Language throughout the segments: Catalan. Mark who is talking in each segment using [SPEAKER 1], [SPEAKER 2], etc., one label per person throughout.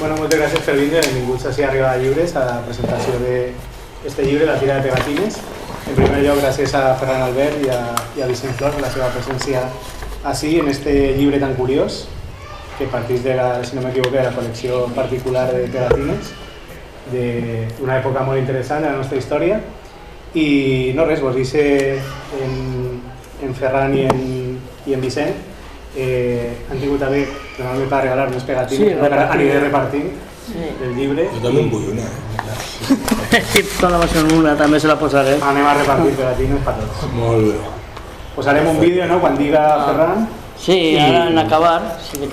[SPEAKER 1] Bueno, moltes gràcies per vindre, benvinguts així a Arribada Lliures, a la presentació d'aquest llibre, La tira de pegatines. En primer lloc, gràcies a Ferran Albert i a Vicent Flor per la seva presència així, en este llibre tan curiós, que partís de la, si no m'equivoco, de la col·lecció particular de pegatines, d'una època molt interessant de la nostra història. I no res, vos dice en Ferran i en Vicent han tingut a bé donar-me per regalar unes pegatines, aniré repartint el llibre.
[SPEAKER 2] Jo també en vull una.
[SPEAKER 3] Si toda va ser una, també se la posaré.
[SPEAKER 1] Anem a repartir pegatines per tots.
[SPEAKER 2] Molt bé.
[SPEAKER 1] Posarem un vídeo, no?, quan diga Ferran.
[SPEAKER 3] Sí, ara en acabar.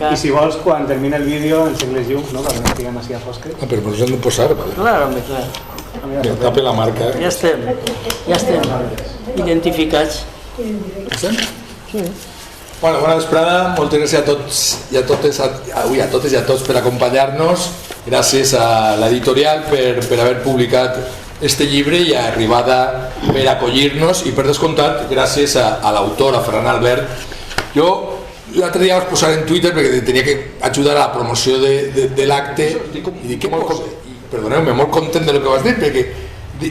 [SPEAKER 1] I si vols, quan termine el vídeo, encengues llum, no?, perquè no estiguem així a fosques.
[SPEAKER 2] Ah, però ens hem de posar, vale.
[SPEAKER 3] Clar, home, clar.
[SPEAKER 2] Que tape la marca.
[SPEAKER 3] Ja estem identificats.
[SPEAKER 2] Estem? Sí. Bueno, bona vesprada, moltes gràcies a tots i a totes, avui a totes i a tots per acompanyar-nos. Gràcies a l'editorial per haver publicat este llibre i a Arribada per acollir-nos i per descomptat gràcies a l'autor, a Ferran Albert. Jo l'altre dia vaig posar en Twitter perquè tenia que ajudar a la promoció de l'acte i dic que perdoneu-me, molt content de lo que vas dir perquè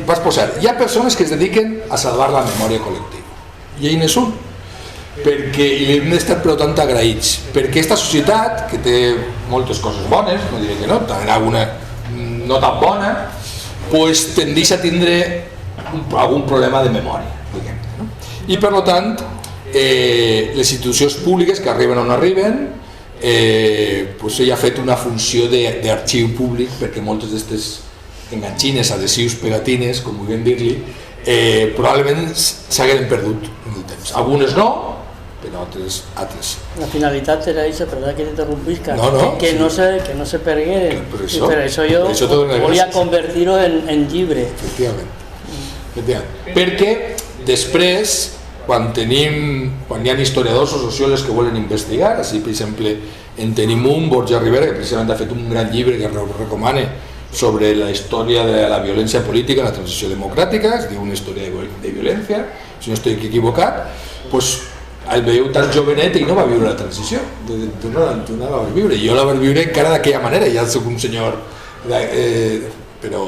[SPEAKER 2] vas posar, hi ha persones que es dediquen a salvar la memòria col·lectiva i ell n'és un perquè li hem d'estar però tant agraïts perquè aquesta societat que té moltes coses bones, no diré que no, també alguna no tan bona, pues tendeix a tindre algun problema de memòria, diguem-ne, no? I per tant les institucions públiques que arriben on arriben, pues ella ha fet una funció d'arxiu públic perquè moltes d'aquestes enganxines, adhesius, pegatines, com vulguem dir-li, probablement s'hagueren perdut en el temps. Algunes no, però altres.
[SPEAKER 3] La finalitat era això, perdó que t'interrompís,
[SPEAKER 2] no,
[SPEAKER 3] que no se pergué.
[SPEAKER 2] I
[SPEAKER 3] per això jo volia convertir-ho en llibre.
[SPEAKER 2] Efectivament. Perquè després, quan hi ha historiadors o sociòlegs que volen investigar, així per exemple en tenim un, Borja Rivera, que precisament ha fet un gran llibre que recomana sobre la història de la violència política en la transició democràtica, es diu Una història de violència, si no estic equivocat, doncs el veieu tan jovenet i no va viure la transició, tu no la vas viure, jo la vaig viure encara d'aquella manera, ja soc un senyor, però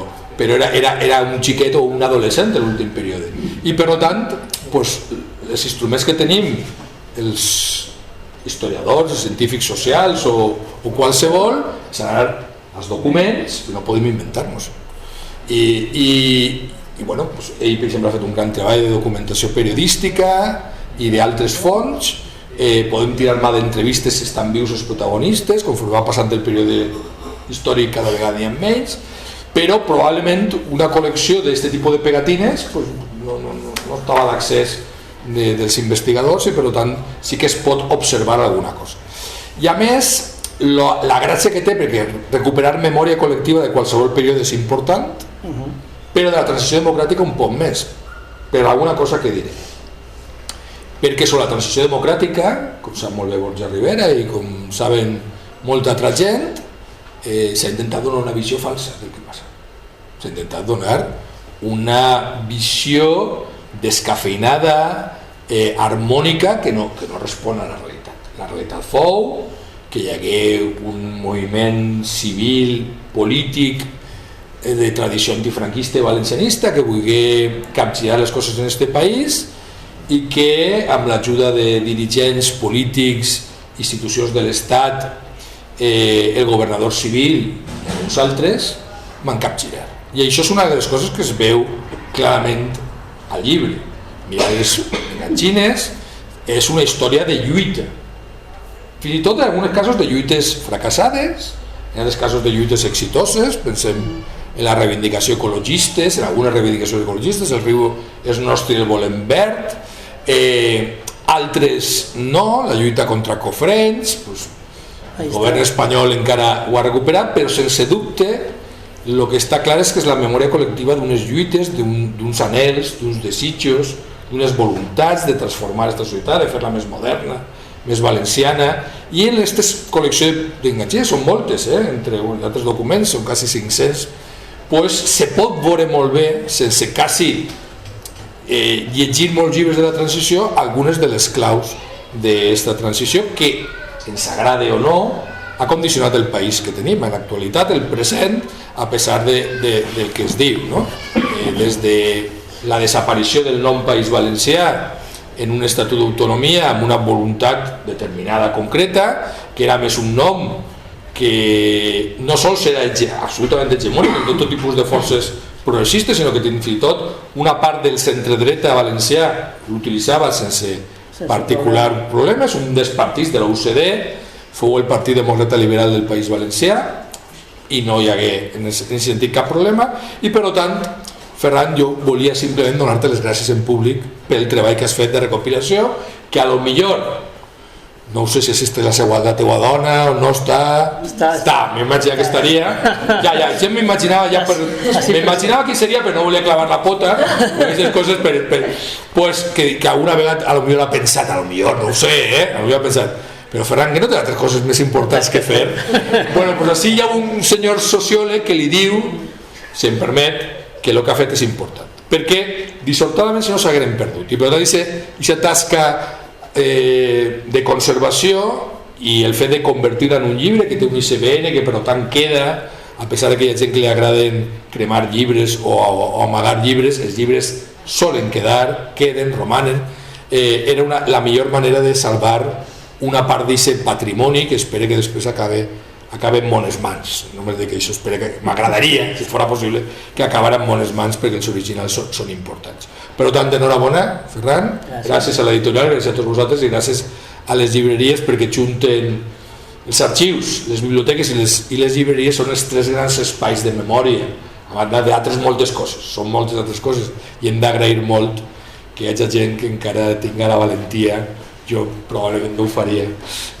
[SPEAKER 2] era un xiquet o un adolescent en l'últim període, i per tant, els instruments que tenim, els historiadors, els científics socials o qualsevol, seran els documents, no podem inventar-nos. I bueno, ell per exemple ha fet un gran treball de documentació periodística i d'altres fonts, podem tirar mà d'entrevistes si estan vius els protagonistes, conforme va passant el període històric cada vegada hi ha menys, però probablement una col·lecció d'aquest tipus de pegatines no estava a l'accés dels investigadors i per tant sí que es pot observar alguna cosa. I a més, la gràcia que té, perquè recuperar memòria col·lectiva de qualsevol període és important, però de la transició democràtica un poc més, per alguna cosa que diré. Perquè sobre la transició democràtica, com sap molt bé Borja Rivera i com saben molta altra gent, s'ha intentat donar una visió falsa del que passa. S'ha intentat donar una visió descafeinada, harmònica, que no respon a la realitat. La realitat fou que hi hagué un moviment civil, polític, de tradició antifranquista i valencianista que volgué capgirar les coses en aquest país i que amb l'ajuda de dirigents polítics, institucions de l'Estat, el governador civil i alguns altres van capgirar. I això és una de les coses que es veu clarament al llibre. Mira les enganxines, és una història de lluita. Fins i tot en alguns casos de lluites fracassades, en altres casos de lluites exitoses, pensem en la reivindicació ecologistes, en algunes reivindicacions ecologistes, el riu és nostre i el volem verd, altres no, la lluita contra Cofrents, el govern espanyol encara ho ha recuperat, però sense dubte el que està clar és que és la memòria col·lectiva d'unes lluites, d'uns anhels, d'uns desitjos, d'unes voluntats de transformar aquesta societat, de fer-la més moderna, més valenciana, i en aquesta col·lecció d'enganxines són moltes, entre altres documents, són quasi 500, se pot veure molt bé, sense quasi llegir molts llibres de la transició, algunes de les claus d'aquesta transició que, ens agrade o no, ha condicionat el país que tenim en l'actualitat, el present, a pesar del que es diu, no? Des de la desaparició del nom País Valencià en un estatut d'autonomia amb una voluntat determinada, concreta, que era més un nom que no sols era absolutament hegemònic en tot tipus de forces progressistes, sinó que fins i tot una part del centre-dreta valencià l'utilitzava sense particular problema. És un dels partits de la UCD, fou el Partit Demòcrata Liberal del País Valencià i no hi hagué en aquest sentit cap problema. I per tant, Ferran, jo volia simplement donar-te les gràcies en públic pel treball que has fet de recopilació, que a lo millor no sé si assiste la teva dona o no està, m'imagina que estaria, ja m'imaginava m'imaginava qui seria, però no volia clavar la pota, aquestes coses pues, que alguna vegada a lo millor ha pensat, a lo millor, no ho sé, a lo millor ha pensat, però Ferran, que no té altres coses més importants que fer. Bueno, pues així hi ha un senyor sociòleg que li diu, si em permet, que el que ha fet és important, perquè dissortadament si no s'hagueren perdut, i per tant aquesta tasca de conservació i el fet de convertir-la en un llibre que té un ISBN, que per tant queda, a pesar que hi ha gent que li agraden cremar llibres o amagar llibres, els llibres solen quedar, queden, romanen. Era la millor manera de salvar una part d'aquest patrimoni que espero que després acabe en bones mans. Només que això espero que m'agradaria, si fos possible, que acabara en bones mans, perquè els originals són importants. Per tant, enhorabona, Ferran, gràcies a l'editorial, gràcies a tots vosaltres i gràcies a les llibreries perquè junten els arxius, les biblioteques i les llibreries són els tres grans espais de memòria, a banda d'altres moltes coses, són moltes altres coses, i hem d'agrair molt que hi hagi gent que encara tinga la valentia, jo probablement no ho faria,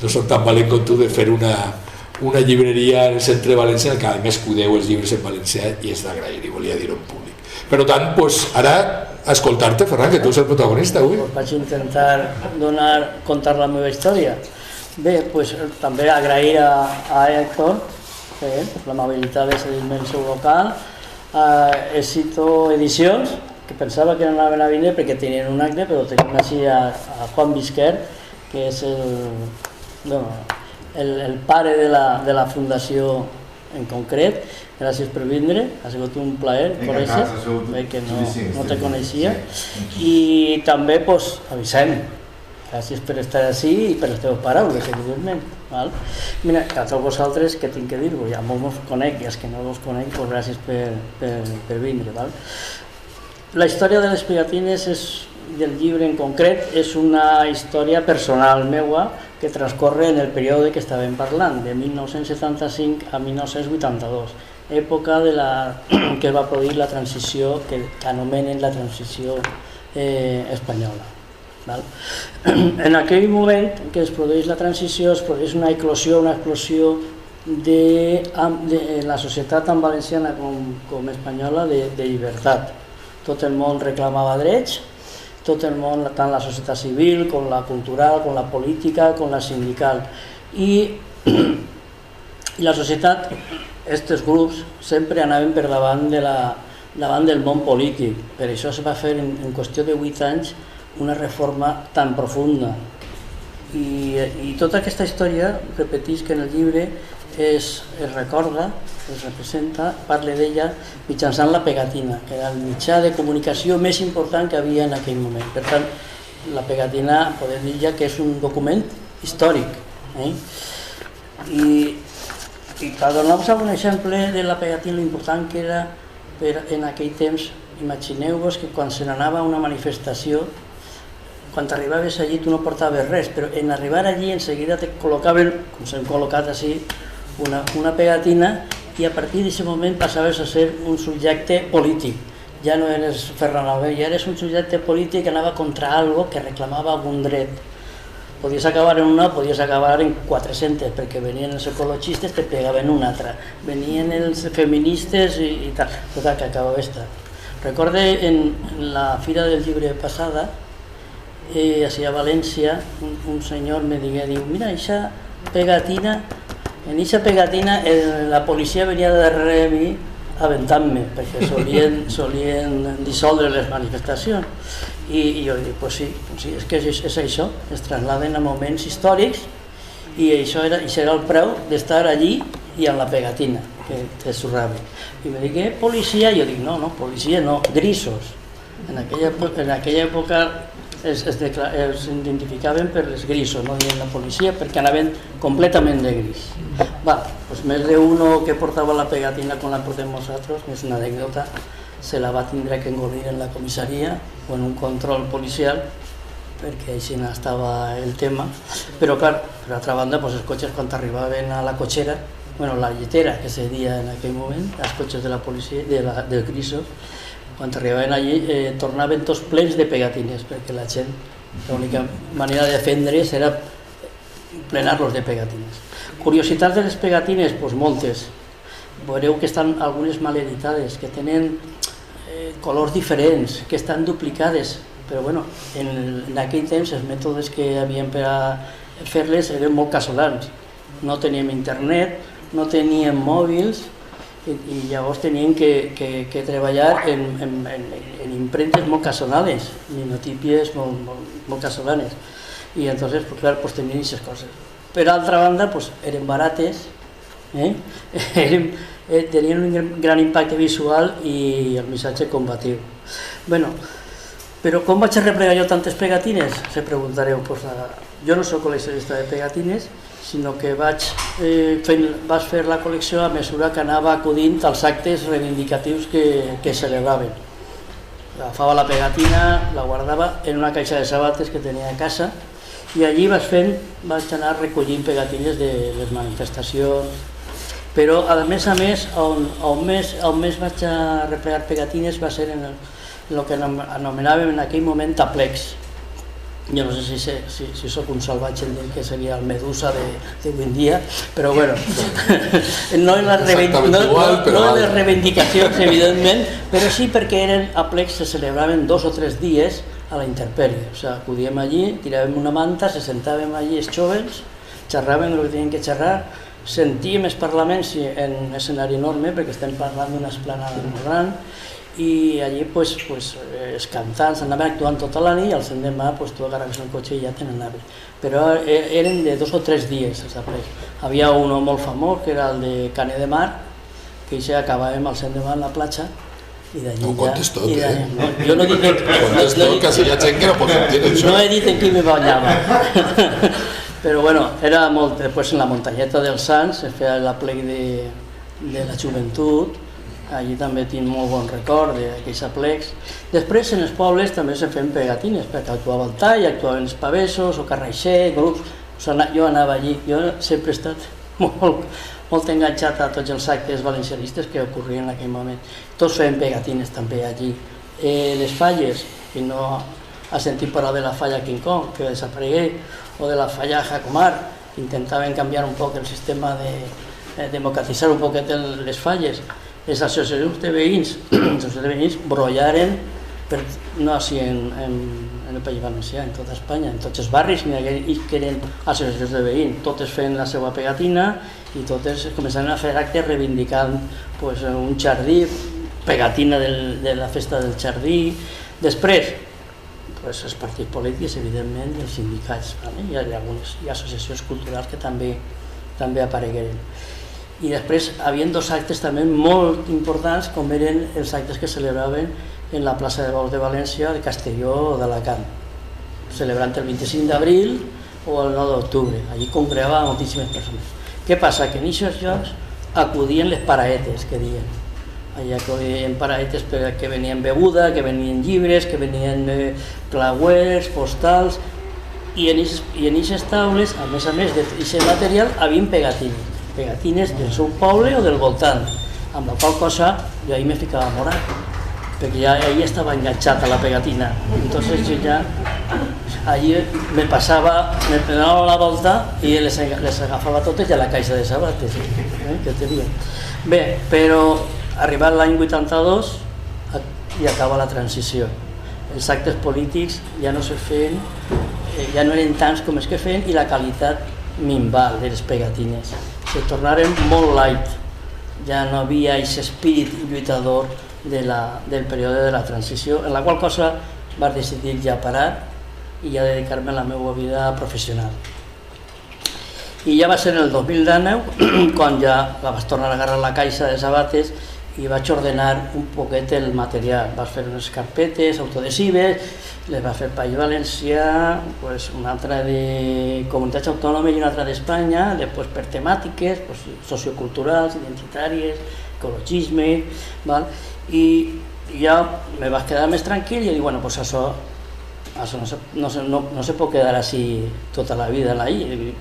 [SPEAKER 2] no soc tan valent com tu, de fer una llibreria en el centre valencià, que a més cuideu els llibres en valencià i és d'agrair, i volia dir-ho en públic. Per tant, ara a escoltar-te, Ferran, que tu ets el protagonista avui.
[SPEAKER 3] Vaig intentar contar la meva història. Bé, també agrair a Héctor l'amabilitat de cedir-me el seu local, a Éxito Edicions, que pensava que no anaven a vindre perquè tenien un acte, però tenim així a Juan Visquer, que és el pare de la fundació en concret. Gràcies per vindre, ha sigut un plaer conèixer, que no te coneixia. I també avisem, gràcies per estar així i per les teves paraules, evidentment. Mira, a tots vosaltres que tinc que dir-vos, ja molts us conec i els que no us conec, gràcies per vindre. La història de les pegatines del llibre en concret és una història personal meua que transcorre en el període que estàvem parlant, de 1975 a 1982, època que es va produir la transició, que anomenen la transició espanyola. En aquell moment que es produeix la transició, es produeix una explosió de la societat tant valenciana com espanyola de llibertat. Tot el món reclamava drets, tot el món, tant la societat civil, com la cultural, com la política, com la sindical. I la societat, aquests grups, sempre anaven per davant del món polític. Per això es va fer en qüestió de 8 anys una reforma tan profunda. I tota aquesta història, repetís que en el llibre es recorda, es representa, parla d'ella mitjançant la pegatina, que era el mitjà de comunicació més important que havia en aquell moment. Per tant, la pegatina podem dir ja que és un document històric. I per donar-vos algun exemple de la pegatina, l'important que era en aquell temps, imagineu-vos que quan se n'anava a una manifestació, quan arribaves allí tu no portaves res, però en arribar allí en seguida te col·locaven, com s'han col·locat així, una pegatina, i a partir d'aquest moment passaves a ser un subjecte polític. Ja no eres Ferran Albert, ja eres un subjecte polític que anava contra algo que reclamava algun dret. Podies acabar en una, podies acabar en 400, perquè venien els ecologistes, te pegaven una altra. Venien els feministes i tal, total, que acabava estar. Recorde en la Fira del Llibre passada, a València, un senyor me diu, mira, aquesta pegatina, en aquesta pegatina la policia venia darrere de mi aventant-me, perquè solien dissoldre les manifestacions. I jo dic, pues sí, és que és això, es trasladen a moments històrics i això era el preu d'estar allí i amb la pegatina que te surrava. I me dic, policia? Jo dic, no, policia no, grisos. En aquella època es identificaven per els grisos, no deien la policia, perquè anaven completament de gris. Doncs més d'uno que portava la pegatina com la portem nosaltres, és una anècdota, se la va tindre que engordir en la comissaria o en un control policial, perquè així estava el tema. Però clar, per altra banda, els cotxes quan arribaven a la cotxera, la lletera que se deia en aquell moment, els cotxes de la policia, del grisos, quan arribaven allí tornaven tots plens de pegatines, perquè la gent, l'única manera de defendre's era plenar-los de pegatines. Curiositats de les pegatines, doncs moltes. Veureu que estan algunes mal editades, que tenen colors diferents, que estan duplicades, però bueno, en aquell temps els mètodes que hi havia per a fer-les eren molt casolans. No teníem internet, no teníem mòbils i llavors teníem que treballar en impremtes molt casolades, linotípies molt casolanes, i entonces clar, tenien aquestes coses. Per altra banda, eren barates, tenien un gran impacte visual i el missatge combatiu. Però com vaig replegar jo tantes pegatines? Se preguntareu. Jo no soc col·leccionista de pegatines, sinó que vaig fer la col·lecció a mesura que anava acudint als actes reivindicatius que celebraven. Agafava la pegatina, la guardava en una caixa de sabates que tenia a casa i allí vaig anar recollint pegatines de les manifestacions. Però a més, on més vaig a replegar pegatines va ser en el que anomenàvem en aquell moment taplecs. Jo no sé si soc un salvatge en dir que seria el Medusa d'avui en dia, però bueno, no en les reivindicacions, evidentment, però sí perquè eren aplecs que se celebraven 2 o 3 dies a la intempèrie. O sigui, acudíem allí, tiràvem una manta, se sentàvem allí els jóvens, xerràvem el que tenien que xerrar, sentíem els parlaments en un escenari enorme, perquè estem parlant d'una esplanada molt gran, i allí els cantants anaven actuant tota la nit i al l'endemà tu agarraves el cotxe i ja te n'anaves. Però eren de 2 o 3 dies els aplecs. Havia un molt famós que era el de Canet de Mar, que ja acabàvem al l'endemà a la platja i d'allí ja...
[SPEAKER 2] No contes tot,
[SPEAKER 3] Jo no dic...
[SPEAKER 2] Contes tot, que si hi ha gent que no pot sentir això.
[SPEAKER 3] No he dit en qui me banyava. Però bueno, era molt... Després en la muntanyeta dels Sants es feia l'aplec de la joventut. Allí també tinc molt bon record d'aquells aplecs. Després en els pobles també se feien pegatines, perquè actuava el Tall, actuaven els Pavessos o Carraixer, grups. Jo anava allí, jo sempre he estat molt enganxat a tots els actes valencianistes que ocorrien en aquell moment. Tots feien pegatines també allí. Les falles, qui no ha sentit parlar de la falla King Kong, que desaparegué, o de la falla Jacomar, que intentaven canviar un poc el sistema de democratitzar un poquet les falles. Les associacions de veïns brollaren, no així en el País Valencià, en tota Espanya, en tots els barris que eren associacions de veïns, totes feien la seva pegatina i totes començaven a fer actes reivindicant un jardí, pegatina de la festa del jardí. Després, els partits polítics, evidentment, i els sindicats, hi ha algunes associacions culturals que també aparegueren. I després hi havia 2 actes també molt importants, com eren els actes que celebraven en la plaça de Bous de València, de Castelló o d'Alacant, celebrant el 25 d'abril o el 9 d'octubre. Allí congregava moltíssimes persones. Què passa? Que en aquests llocs acudien les paraetes, que diuen. Allà acudien paraetes que venien beguda, que venien llibres, que venien clauers, postals, i en aquestes taules, a més d'aquest material, hi havia pegatines del seu poble o del voltant, amb la qual cosa jo ahí me ficava morat, perquè ja ahí estava enganxat a la pegatina. Entonces jo ja allí me donava la volta i les agafava totes i a la caixa de sabates que tenia. Bé, però arribat l'any 82 i acaba la transició. Els actes polítics ja no se feien, ja no eren tants com els que feien i la qualitat minval de les pegatines. Se tornaren molt light, ja no havia aquest espírit lluitador del període de la transició, en la qual cosa vaig decidir ja parar i ja dedicar-me a la meva vida professional. I ja va ser el 2019 quan ja vaig tornar a agarrar la caixa de sabates i vaig ordenar un poquet el material. Vaig fer unes carpetes autoadhesives, les va fer País Valencià, una altra de comunitats autònomes i una altra d'Espanya, després per temàtiques socioculturals, identitàries, ecologisme, i ja me vaig quedar més tranquil i dic, bueno, pues això no se pot quedar així tota la vida ahí,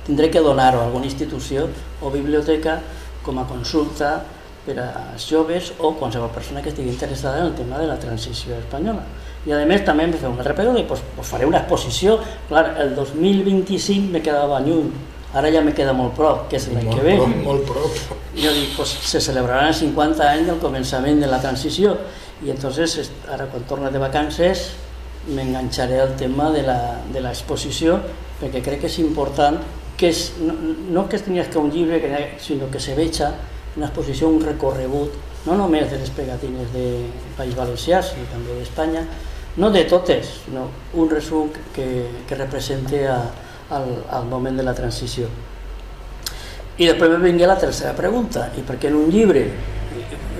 [SPEAKER 3] tindré que donar-ho a alguna institució o biblioteca com a consulta per als joves o qualsevol persona que estigui interessada en el tema de la transició espanyola. I a més també em va fer un altre període, faré una exposició, clar, el 2025 me quedava lluny, ara ja me queda molt prop, que és l'any que ve.
[SPEAKER 2] Molt prop.
[SPEAKER 3] Jo dic, se celebraran els 50 anys del començament de la transició i entonces ara quan torno de vacances m'enganxaré al tema de l'exposició perquè crec que és important que no que es tingués que un llibre, sinó que se veja una exposició, un recorregut, no només de les pegatines del País Valencià, sinó també d'Espanya, no de totes, sinó un resum que represente al moment de la transició. I després me vingué la tercera pregunta, i per què no un llibre?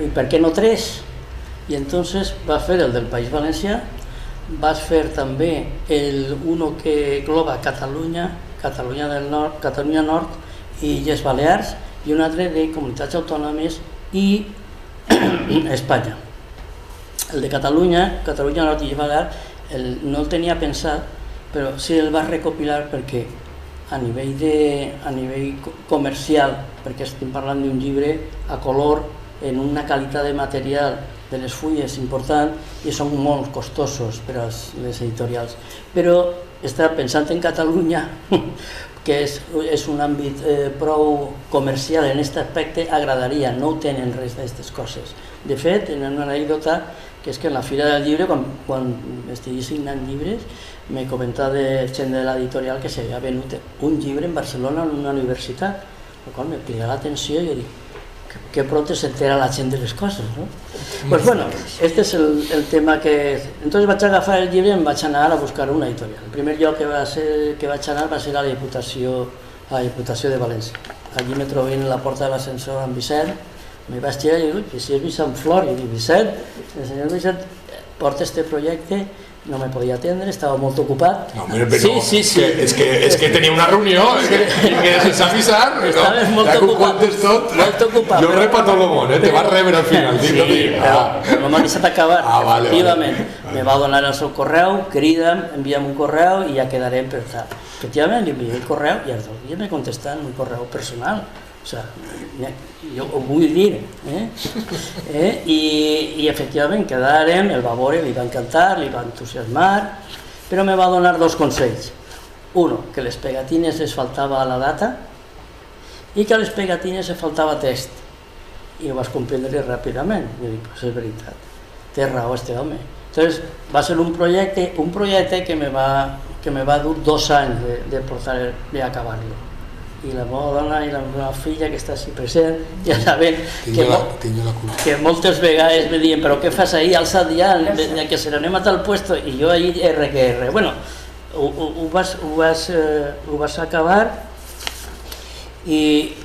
[SPEAKER 3] I per què no 3? I entonces va fer el del País Valencià, vas fer també uno que engloba Catalunya del Nord, Catalunya Nord i Illes Balears, i un altre de comunitats autònomes i Espanya. El de Catalunya Nord i Illes Balears, no el tenia pensat, però sí el vaig recopilar perquè a nivell comercial, perquè estem parlant d'un llibre a color, en una qualitat de material de les fulles important i són molt costosos per a les editorials. Però estava pensant en Catalunya, que és un àmbit prou comercial en aquest aspecte, agradaria, no ho tenen res d'aquestes coses. De fet, en una anècdota, que és que en la Fira del Llibre, quan estigui signant llibres, m'he comentat de gent de l'editorial que s'havia venut un llibre en Barcelona en una universitat, el qual me crida l'atenció i jo dic, que pronto se entera la gent de les coses, no? Pues bueno, este es el tema que... Entonces vaig agafar el llibre i em vaig anar a buscar una editorial. El primer lloc que vaig anar va ser a la Diputació de València. Allí me trobé en la porta de l'ascensor amb Vicent, me vaig girar i dic, si és Vicent Flor, i dic, Vicent, el senyor Vicent porta este projecte, no me podia atendre, estava molt ocupat.
[SPEAKER 2] No, però sí. És que tenia una reunió i que sense avisar,
[SPEAKER 3] estaves molt ocupat.
[SPEAKER 2] Jo repa tot el món, te vas rebre al final.
[SPEAKER 3] Sí, però no m'ha deixat acabar, efectivament. Me va donar el seu correu, crida'm, envia'm un correu i ja quedarem per tal. Efectivament, li envié el correu i als 2 dies me contestant un correu personal. O sigui, jo ho vull dir, i efectivament quedarem, el va veure, li va encantar, li va entusiasmar, però me va donar 2 consells. Uno, que les pegatines les faltava a la data i que a les pegatines les faltava text. I ho vas comprendre ràpidament. I dic, pues és veritat, té raó este home. Entonces va ser un projecte que me va dur 2 anys d'acabar-lo. I la meva dona i la meva filla, que està així present, ja saben que moltes vegades me diuen, però què fas ahí, alça't ja, que se n'anem a tal puesto, i jo ahí R. Bueno, ho vas acabar i,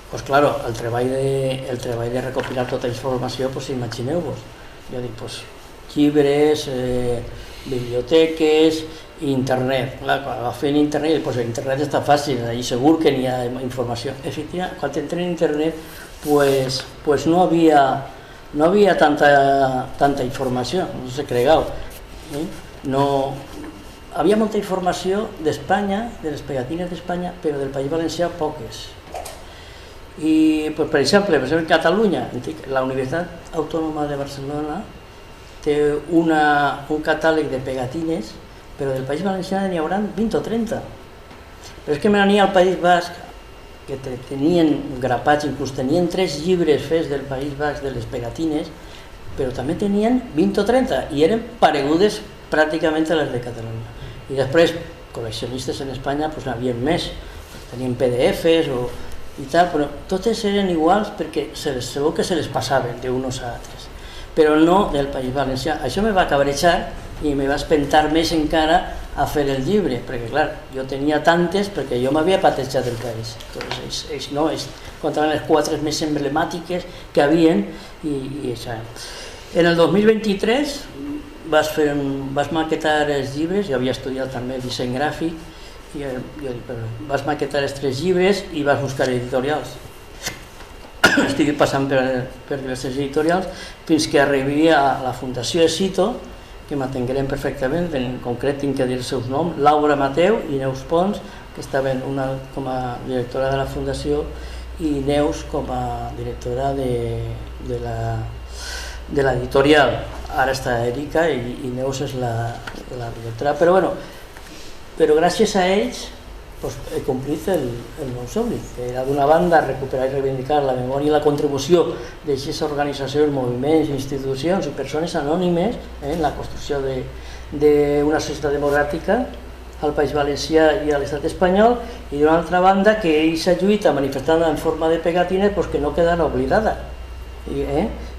[SPEAKER 3] pues claro, el treball de recopilar tota la informació, pues imagineu-vos, jo dic, pues llibres, biblioteques, internet. Clar, quan va fer en internet, doncs internet està fàcil, allà segur que n'hi ha informació. Efectivament, quan entrem en internet, pues no havia tanta informació, no se cregueu. No, havia molta informació d'Espanya, de les pegatines d'Espanya, però del País Valencià poques. I, per exemple, en Catalunya, la Universitat Autònoma de Barcelona té un catàleg de pegatines, però del País Valencià n'hi haurà 20 o 30. Però és que me n'hi al País Basc, que tenien grapats, inclús tenien 3 llibres fets del País Basc de les pegatines, però també tenien 20 o 30 i eren paregudes pràcticament a les de Catalunya. I després, col·leccionistes en Espanya n'havien més, tenien PDFs i tal, però totes eren iguals perquè segur que se les passaven d'uns a altres, però no del País Valencià. Això me va cabrejar i me va espentar més encara a fer el llibre, perquè clar, jo tenia tantes perquè jo m'havia patejat el país. Entonces, ells no, ells contaven les 4 més emblemàtiques que havien i això. En el 2023 vas maquetar els llibres, jo havia estudiat també disseny gràfic, vas maquetar els 3 llibres i vas buscar editorials. Estic passant per diverses editorials fins que arribi a la Fundació Esito, que m'atengueren perfectament, en concret tinc que dir els seus noms, Laura Mateu i Neus Pons, que estaven una com a directora de la Fundació i Neus com a directora de l'editorial. Ara està Erika i Neus és la directora, però gràcies a ells he complit el meu somni, que era d'una banda recuperar i reivindicar la memòria i la contribució d'aquestes organitzacions, moviments, institucions i persones anònimes en la construcció d'una societat democràtica al País Valencià i a l'Estat espanyol, i d'una altra banda que aquesta lluita manifestada en forma de pegatines que no quedara oblidada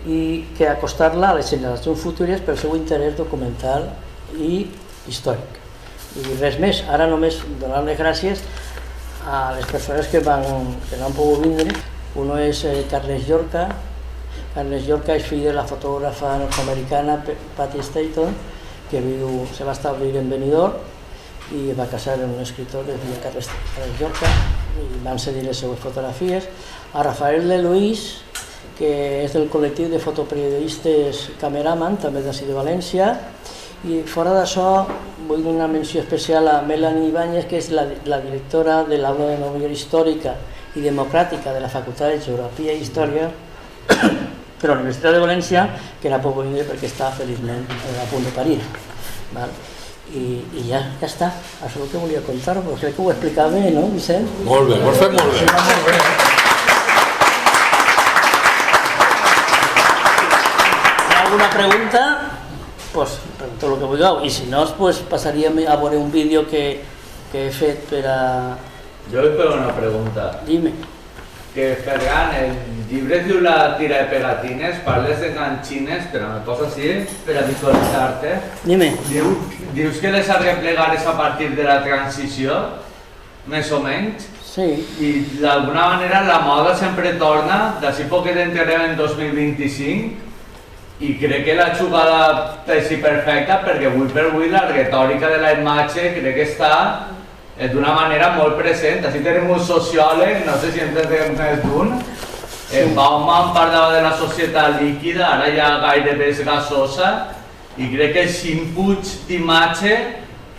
[SPEAKER 3] i que acostar-la a les generacions futures pel seu interès documental i històric. I res més, ara només donar les gràcies a les persones que no han pogut vindre. Uno és Carles Llorca. Carles Llorca és fill de la fotògrafa nord-americana Patti Staton, que se va establir en Benidorm i va casar amb un escriptor que es deia Carles Llorca i van cedir les seues fotografies. A Rafael de Luis, que és del col·lectiu de fotoperiodistes Cameraman, també d'ací de València. I fora d'això vull donar una menció especial a Melanie Ibáñez, que és la directora de l'aula de memòria històrica i democràtica de la Facultat de Geografia i Història de la Universitat de València, que no pot venir perquè està feliçment a punt de parir. I ja està, això és el que volia contar-vos. Crec que ho he explicat bé, no, Vicent?
[SPEAKER 2] Molt bé, ho has fet molt bé.
[SPEAKER 3] Hi ha alguna pregunta? Pues pregunto lo que vulgueu, i si no, pues passaríem a veure un vídeo que he fet per a...
[SPEAKER 4] Jo vull fer una pregunta.
[SPEAKER 3] Dime.
[SPEAKER 4] Que Ferran, el llibre diu la tira de pegatines, parles de ganxines, però me posa així per a visualitzar-te.
[SPEAKER 3] Dime.
[SPEAKER 4] Dius que les arreplegares a partir de la transició, més o menys?
[SPEAKER 3] Sí.
[SPEAKER 4] I d'alguna manera la moda sempre torna, d'ací poquet entrem en 2025, i crec que la jugada és perfecta perquè avui per avui la retòrica de la imatge crec que està d'una manera molt present. Així tenim un sociòleg, no sé si entendrem més d'un, Bauman parlava de la societat líquida, ara ja gairebé és gasosa, i crec que els inputs d'imatge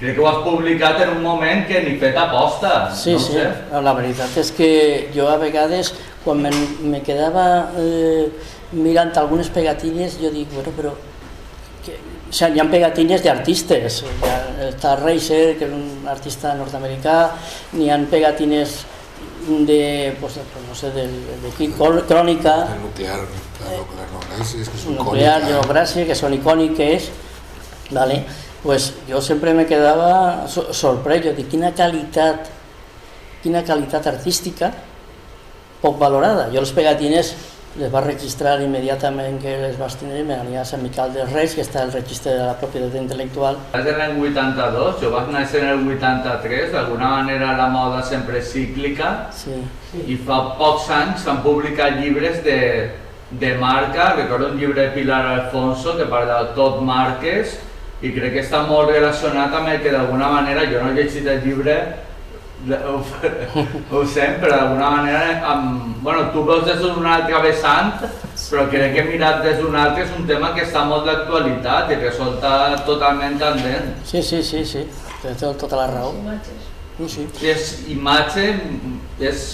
[SPEAKER 4] crec que ho has publicat en un moment que ni fet aposta.
[SPEAKER 3] Sí, sí, la veritat és que jo a vegades quan me quedava mirant algunes pegatines, jo dic, bueno, però hi ha pegatines d'artistes, està Reiser, que és un artista nord-americà, n'hi ha pegatines de, no sé, de Crònica,
[SPEAKER 2] Nuclear
[SPEAKER 3] Geogràcia, que són icòniques, jo sempre me quedava sorprès, jo dic, quina qualitat artística poc valorada. Jo les pegatines les va registrar immediatament que les vas tindre, m'ania a Sant Miquel dels Reis, que està el registre de la propietat intel·lectual.
[SPEAKER 4] Vas en el 82, jo vaig néixer en el 83, d'alguna manera la moda sempre és cíclica, i fa pocs anys s'han publicat llibres de marca, recordo un llibre de Pilar Alfonso que parla de tot marques, i crec que està molt relacionat amb el que d'alguna manera, jo no he llegit el llibre, ho sent, però d'alguna manera, tu veus des d'un altre vessant, però crec que mirat des d'un altre és un tema que està molt d'actualitat i resulta totalment candent.
[SPEAKER 3] Sí, tens tota la raó.
[SPEAKER 4] És imatge, és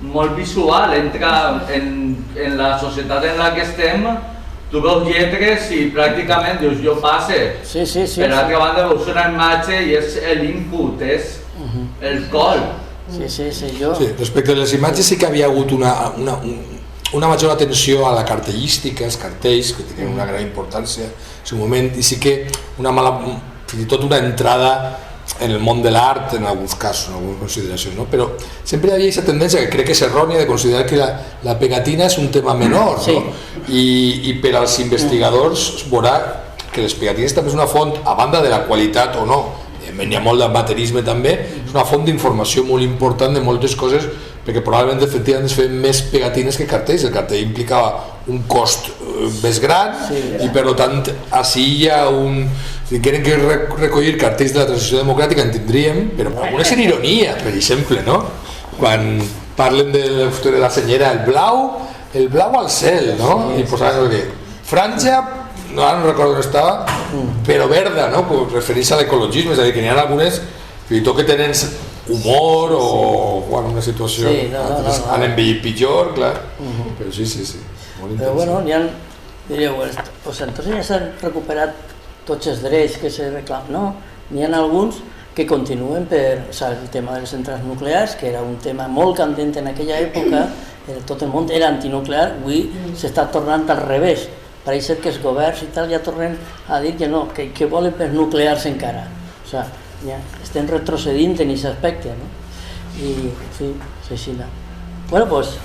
[SPEAKER 4] molt visual, entra en la societat en la que estem, tu veus lletres i pràcticament dius jo passe, per l'altra banda veus una imatge i és l'input, és el col.
[SPEAKER 2] Respecte a les imatges sí que havia hagut una major atenció a la cartellística, els cartells, que tenien una gran importància en el moment, i sí que fins i tot una entrada en el món de l'art en alguns casos, en algunes consideracions, però sempre hi havia aquesta tendència que crec que és errònia de considerar que la pegatina és un tema menor, i per als investigadors es veurà que les pegatines també és una font, a banda de la qualitat o no n'hi ha molt d'amateurisme també, és una font d'informació molt important de moltes coses, perquè probablement efectivament es feien més pegatines que cartells. El cartell implicava un cost més gran i per tant així hi ha un... Si quieren que recollir cartells de la transició democràtica en tindríem, però algunes en ironia, per exemple, no? Quan parlen de la senyera el blau al cel, no? I posaven que franja, no, ara no recordo on estava, però verda, no? Referir-se a l'ecologisme, és a dir, que n'hi ha algunes fins i tot que tenen humor o bueno, una situació han envellit pitjor, clar, però sí, molt
[SPEAKER 3] però bueno, n'hi ha, direu, pues entonces ja s'han recuperat tots els drets que se reclamen, no? N'hi ha alguns que continuen per, o sigui, el tema de les centrals nuclears, que era un tema molt candent en aquella època, tot el món era antinuclear, avui s'està tornant al revés. Pareix ser que els governs i tal ja tornen a dir que no, que volen per nuclears encara. O sigui, ja estem retrocedint en aquest aspecte, no? I, sí, és així. Bueno, doncs,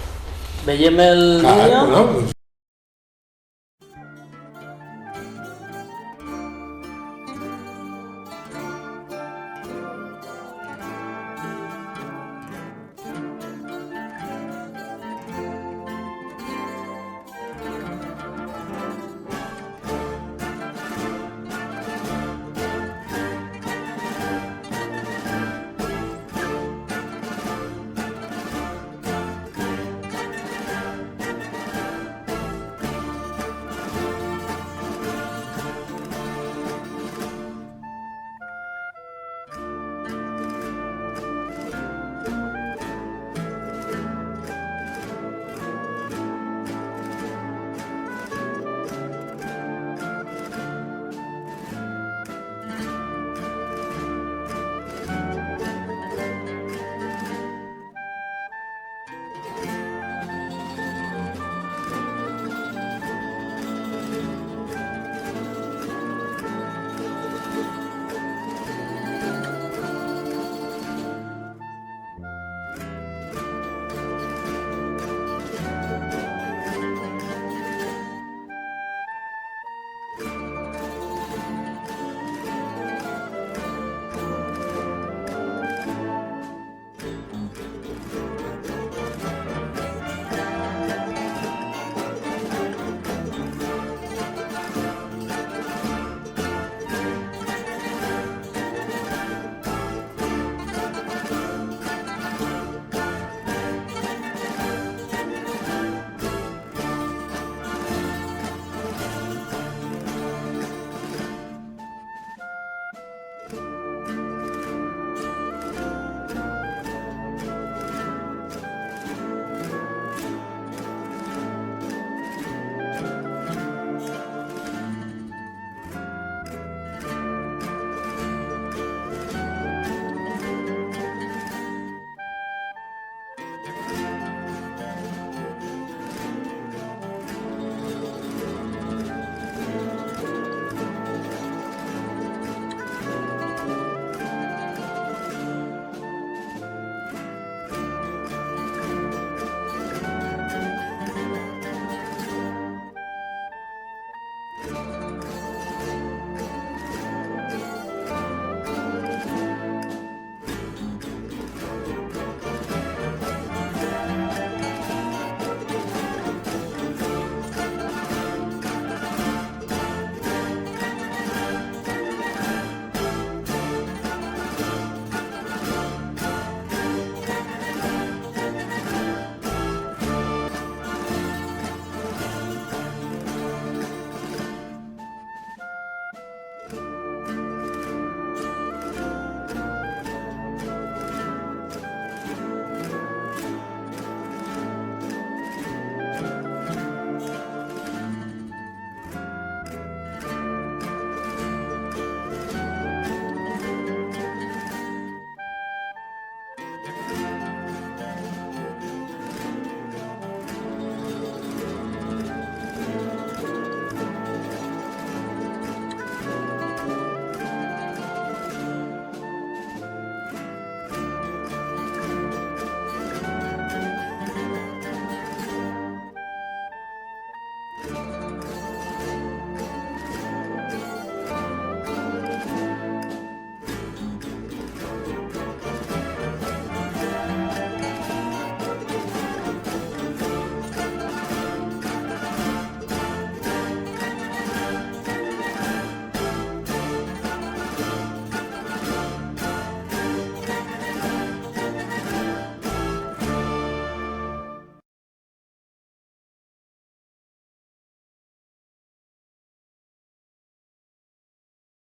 [SPEAKER 3] veiem el vídeo.